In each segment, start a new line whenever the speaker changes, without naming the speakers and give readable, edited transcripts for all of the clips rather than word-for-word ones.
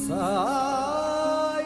Hi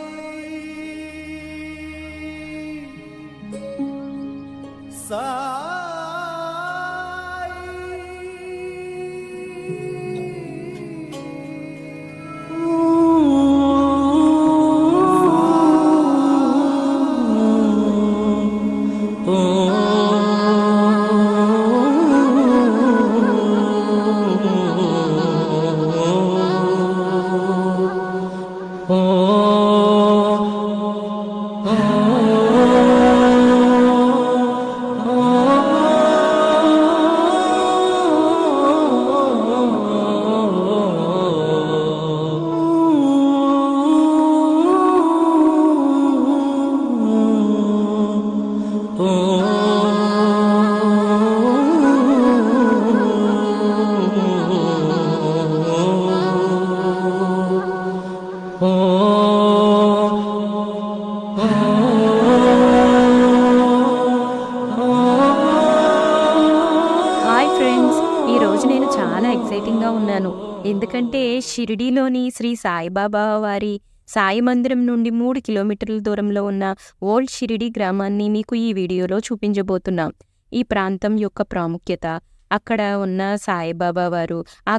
friends! ఈరోజు నేను చాలా ఎక్సైటింగ్‌గా ఉన్నాను. ఎందుకంటే షిరిడీలోని శ్రీ సాయిబాబా వారి సాయి మందిరం నుండి 3 కిలోమీటర్ల దూరంలో ఉన్న ఓల్డ్ షిరిడీ గ్రామాన్ని మీకు ఈ వీడియోలో చూపించబోతున్నాం. ఈ ప్రాంతం యొక్క ప్రాముఖ్యత, అక్కడ ఉన్న సాయిబాబా వారు, ఆ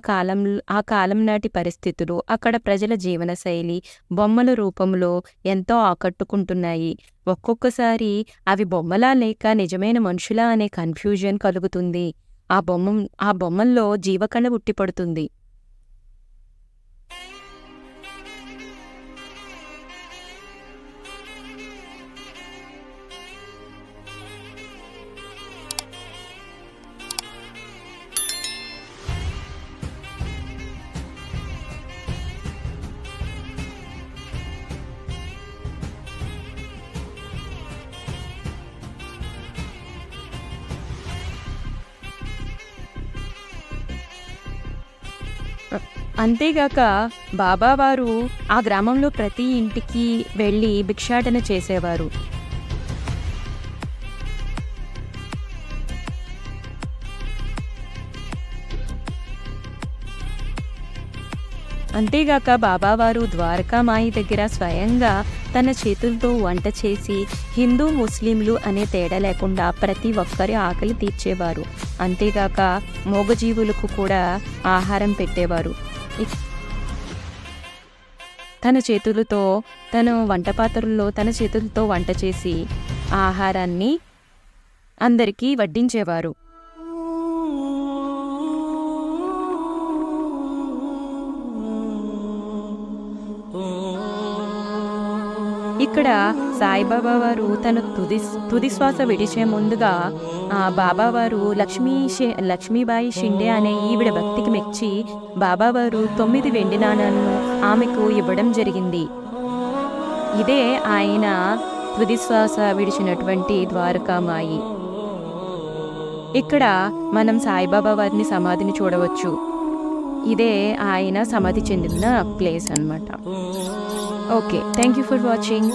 కాలం నాటి పరిస్థితులు, అక్కడ ప్రజల జీవనశైలి బొమ్మల రూపంలో ఎంతో ఆకట్టుకుంటున్నాయి. ఒక్కొక్కసారి అవి బొమ్మలా లేక నిజమైన మనుషులా అనే కన్‌ఫ్యూజన్ కలుగుతుంది. ఆ బొమ్మల్లో జీవకళ ఉట్టిపడుతుంది. అంతేగాక బాబావారు ఆ గ్రామంలో ప్రతి ఇంటికి వెళ్ళి భిక్షాటన చేసేవారు. అంతేగాక బాబావారు ద్వారకామాయి దగ్గర స్వయంగా తన చేతులతో వంట చేసి హిందూ, ముస్లింలు అనే తేడా లేకుండా ప్రతి ఒక్కరి ఆకలి తీర్చేవారు. అంతేగాక మూగజీవులకు కూడా ఆహారం పెట్టేవారు. తన వంట పాత్రల్లో తన చేతులతో వంట చేసి ఆహారాన్ని అందరికీ వడ్డించేవారు. ఇక్కడ సాయిబాబా వారు తన తుది శ్వాస విడిచే ముందుగా బాబావారు లక్ష్మీబాయి షిండే అనే ఈవిడ భక్తికి మెచ్చి బాబావారు 9 వెండి నాణాలను ఆమెకు ఇవ్వడం జరిగింది. ఇదే ఆయన తుది శ్వాస విడిచినటువంటి ద్వారకామాయి. ఇక్కడ మనం సాయిబాబా వారిని సమాధిని చూడవచ్చు. ఇదే ఆయన సమాధి చెందిన ప్లేస్ అన్నమాట. Okay, thank you for watching.